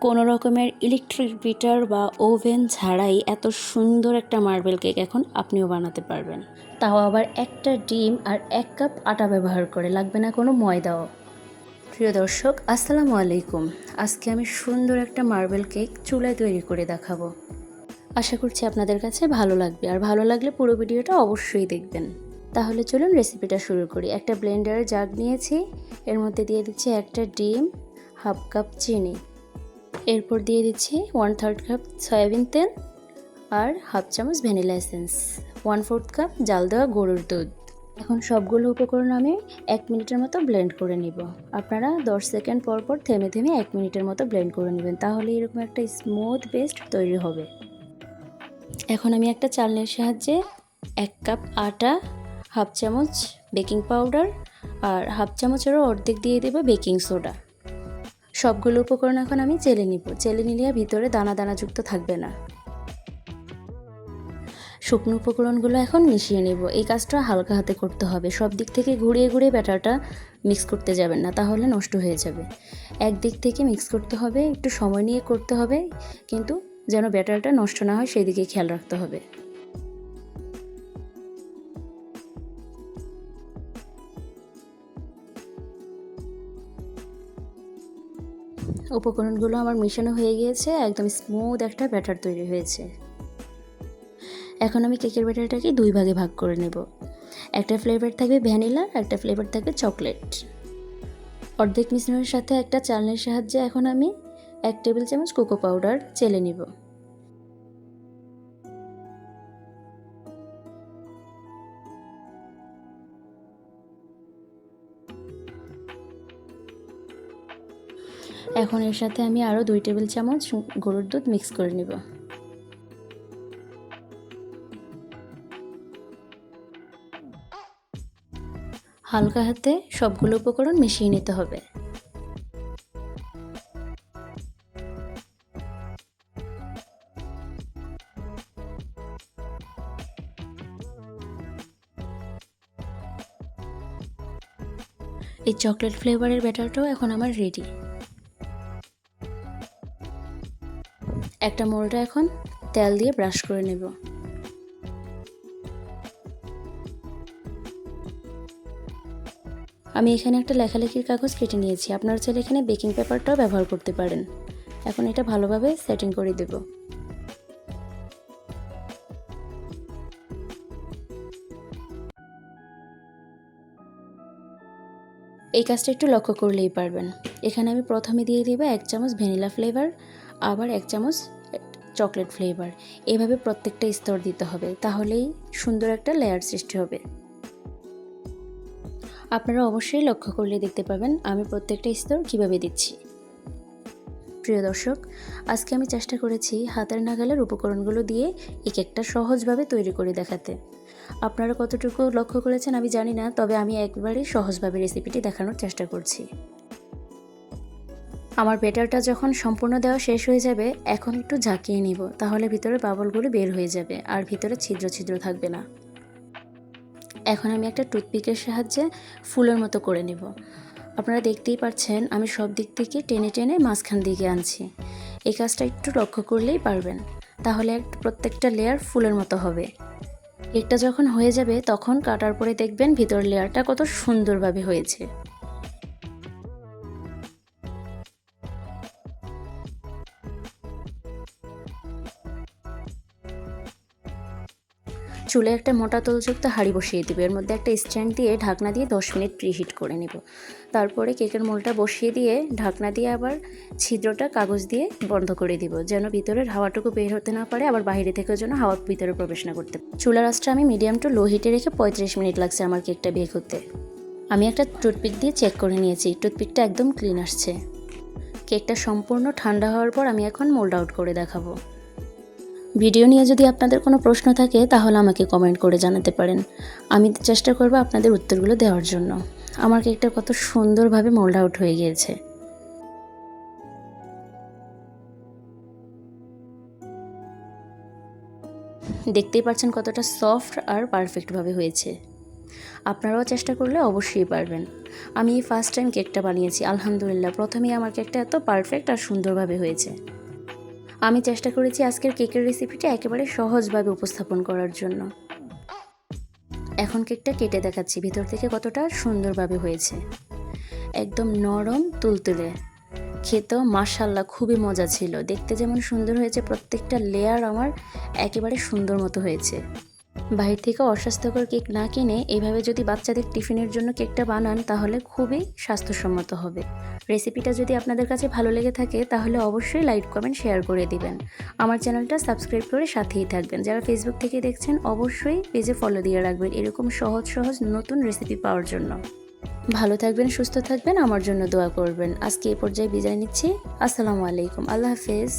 কোনো রকমের electric bitter বা ওভেন ছাড়াই এত সুন্দর একটা মার্বেল কেক এখন আপনিও বানাতে পারবেন, তাও আবার একটা ডিম আর 1 কাপ আটা ব্যবহার করে, লাগবে না কোনো ময়দাও। প্রিয় দর্শক, আসসালামু আলাইকুম। আজকে আমি সুন্দর একটা মার্বেল কেক চুলায় তৈরি করে দেখাবো। আশা করছি আপনাদের কাছে ভালো লাগবে, আর ভালো লাগলে পুরো ভিডিওটা অবশ্যই দেখবেন। তাহলে চলুন রেসিপিটা শুরু করি। একটা ব্লেন্ডারে জাগ নিয়েছি, এর মধ্যে দিয়ে দিচ্ছি একটা ডিম, 1/2 কাপ চিনি, এরপর দিয়ে দিচ্ছি 1/3 কাপ সয়াবিন তেল আর 1/2 চামচ ভ্যানিলা এসেন্স, 1/4 কাপ জাল দেওয়া গরুর দুধ। এখন সবগুলো উপকরণ আমি 1 মিনিটের মতো ব্লেন্ড করে নিব। আপনারা 10 সেকেন্ড পর পর থেমে থেমে 1 মিনিটের মতো ব্লেন্ড করে নেবেন, তাহলে এরকম একটা স্মুথ পেস্ট তৈরি হবে। এখন আমি একটা চালনির সাহায্যে 1 কাপ আটা, 1/2 চামচ বেকিং পাউডার আর 1/2 চামচেরও অর্ধেক দিয়ে দেব বেকিং সোডা। সবগুলো উপকরণ এখন আমি চেলে নিব। চেলে নিলে ভিতরে দানা দানাযুক্ত থাকবে না। শুকনো উপকরণগুলো এখন মিশিয়ে নেব। এই কাজটা হালকা হাতে করতে হবে, সব দিক থেকে ঘুরিয়ে ঘুরিয়ে ব্যাটারটা মিক্স করতে যাবেন না, তাহলে নষ্ট হয়ে যাবে। একদিক থেকে মিক্স করতে হবে, একটু সময় নিয়ে করতে হবে, কিন্তু যেন ব্যাটারটা নষ্ট না হয় সেই দিকে খেয়াল রাখতে হবে। উপকরণগুলো আমার মিশানো হয়ে গিয়েছে, একদম স্মুথ একটা ব্যাটার তৈরি হয়েছে। এখন আমি কেকের ব্যাটারটাকে 2 ভাগে ভাগ করে নেব। একটা ফ্লেভার থাকবে ভ্যানিলা, একটা ফ্লেভার থাকবে চকলেট। অর্ধেক মিশ্রণের সাথে একটা চালনির সাহায্যে এখন আমি 1 টেবিল চামচ কোকো পাউডার চেলে নিব। এখন এর সাথে আমি আরও 2 টেবিল চামচ গরুর দুধ মিক্স করে নিব। হালকা হাতে সবগুলো উপকরণ মিশিয়ে নিতে হবে। এই চকলেট ফ্লেভারের ব্যাটারটাও এখন আমার রেডি। একটা মোল্ডে এখন তেল দিয়ে ব্রাশ করে নেব। আমি এখানে একটা লেখালেখির কাগজ কেটে নিয়েছি, আপনারা চাইলে এখানে বেকিং পেপারটাও ব্যবহার করতে পারেন। এখন এটা ভালোভাবে সেটিং করে দেব। এই কাজটা একটু লক্ষ্য করলেই পারবেন। এখানে আমি প্রথমে দিয়ে দিব 1 চামচ ভ্যানিলা ফ্লেভার, আবার 1 চামচ চকলেট ফ্লেভার। এইভাবে প্রত্যেকটা স্তর দিতে হবে, তাহলেই সুন্দর একটা লেয়ার সৃষ্টি হবে। আপনারা অবশ্যই লক্ষ্য করলে দেখতে পাবেন আমি প্রত্যেকটা স্তর কিভাবে দিচ্ছি। প্রিয় দর্শক, আজকে আমি চেষ্টা করেছি হাতের নাগালের উপকরণগুলো দিয়ে এই কেকটা সহজভাবে তৈরি করে দেখাতে। আপনারা কতটুকু লক্ষ্য করেছেন আমি জানি না, তবে আমি একবারেই সহজভাবে রেসিপিটি দেখানোর চেষ্টা করছি। আমার ব্যাটারটা যখন সম্পূর্ণ দেওয়া শেষ হয়ে যাবে, এখন একটু ঝাঁকিয়ে নিব, তাহলে ভিতরে বাবলগুলো বের হয়ে যাবে আর ভিতরে ছিদ্র ছিদ্র থাকবে না। এখন আমি একটা টুথপিকের সাহায্যে ফুলের মতো করে নেব। আপনারা দেখতেই পাচ্ছেন আমি সব দিক থেকে টেনে টেনে মাঝখান দিকে আনছি। এই কাজটা একটু লক্ষ্য করলেই পারবেন, তাহলে প্রত্যেকটা লেয়ার ফুলের মতো হবে। কেকটা যখন হয়ে যাবে তখন কাটার পরে দেখবেন ভিতর লেয়ারটা কত সুন্দরভাবে হয়েছে। চুলে একটা মোটা তলযুক্ত হাঁড়ি বসিয়ে দেব, এর মধ্যে একটা স্ট্যান্ড দিয়ে ঢাকনা দিয়ে 10 মিনিট প্রিহিট করে নেব। তারপরে কেকের মোলটা বসিয়ে দিয়ে ঢাকনা দিয়ে আবার ছিদ্রটা কাগজ দিয়ে বন্ধ করে দিব, যেন ভিতরের হাওয়াটুকু বের হতে না পারে, আবার বাইরে থেকেও যেন হাওয়া ভিতরে প্রবেশ না করতে। চুলার আঁচটা আমি মিডিয়াম টু লো হিটে রেখে 35 মিনিট লাগছে আমার কেকটা বেক হতে। আমি একটা টুথপিক দিয়ে চেক করে নিয়েছি, টুথপিকটা একদম ক্লিন আসছে। কেকটা সম্পূর্ণ ঠান্ডা হওয়ার পর আমি এখন মোল্ড আউট করে দেখাবো। ভিডিও নিয়ে যদি আপনাদের কোনো প্রশ্ন থাকে তাহলে আমাকে কমেন্ট করে জানাতে পারেন, আমি চেষ্টা করব আপনাদের উত্তরগুলো দেওয়ার জন্য। আমার কেকটা কত সুন্দরভাবে মোল্ড আউট হয়ে গিয়েছে। দেখতেই পাচ্ছেন কতটা সফট আর পারফেক্টভাবে হয়েছে। আপনারাও চেষ্টা করলে অবশ্যই পারবেন। আমি ফার্স্ট টাইম কেকটা বানিয়েছি, আলহামদুলিল্লাহ প্রথমেই আমার কেকটা এত পারফেক্ট আর সুন্দরভাবে হয়েছে। আমি চেষ্টা করেছি আজকের কেকের রেসিপিটা একেবারে সহজভাবে উপস্থাপন করার জন্য। এখন কেকটা কেটে দেখাচ্ছি ভিতর থেকে কতটা সুন্দরভাবে হয়েছে, একদম নরম তুলতুলে, খেতেও মাশাআল্লাহ খুবই মজা ছিল। দেখতে যেমন সুন্দর হয়েছে, প্রত্যেকটা লেয়ার আমার একেবারে সুন্দর মতো হয়েছে। বাইরে থেকে অস্বাস্থ্যকর কেক না কিনে এইভাবে যদি বাচ্চাদের টিফিনের জন্য কেকটা বানান তাহলে খুবই স্বাস্থ্যসম্মত হবে। রেসিপিটা যদি আপনাদের কাছে ভালো লেগে থাকে তাহলে অবশ্যই লাইক কমেন্ট শেয়ার করে দিবেন। আমার চ্যানেলটা সাবস্ক্রাইব করে সাথেই থাকবেন। যারা ফেসবুক থেকে দেখছেন অবশ্যই পেজে ফলো দিয়ে রাখবেন এরকম সহজ সহজ নতুন রেসিপি পাওয়ার জন্য। ভালো থাকবেন, সুস্থ থাকবেন, আমার জন্য দোয়া করবেন। আজকে এই পর্যায়ে বিদায় নিচ্ছি। আসসালামু আলাইকুম, আল্লাহ হাফেজ।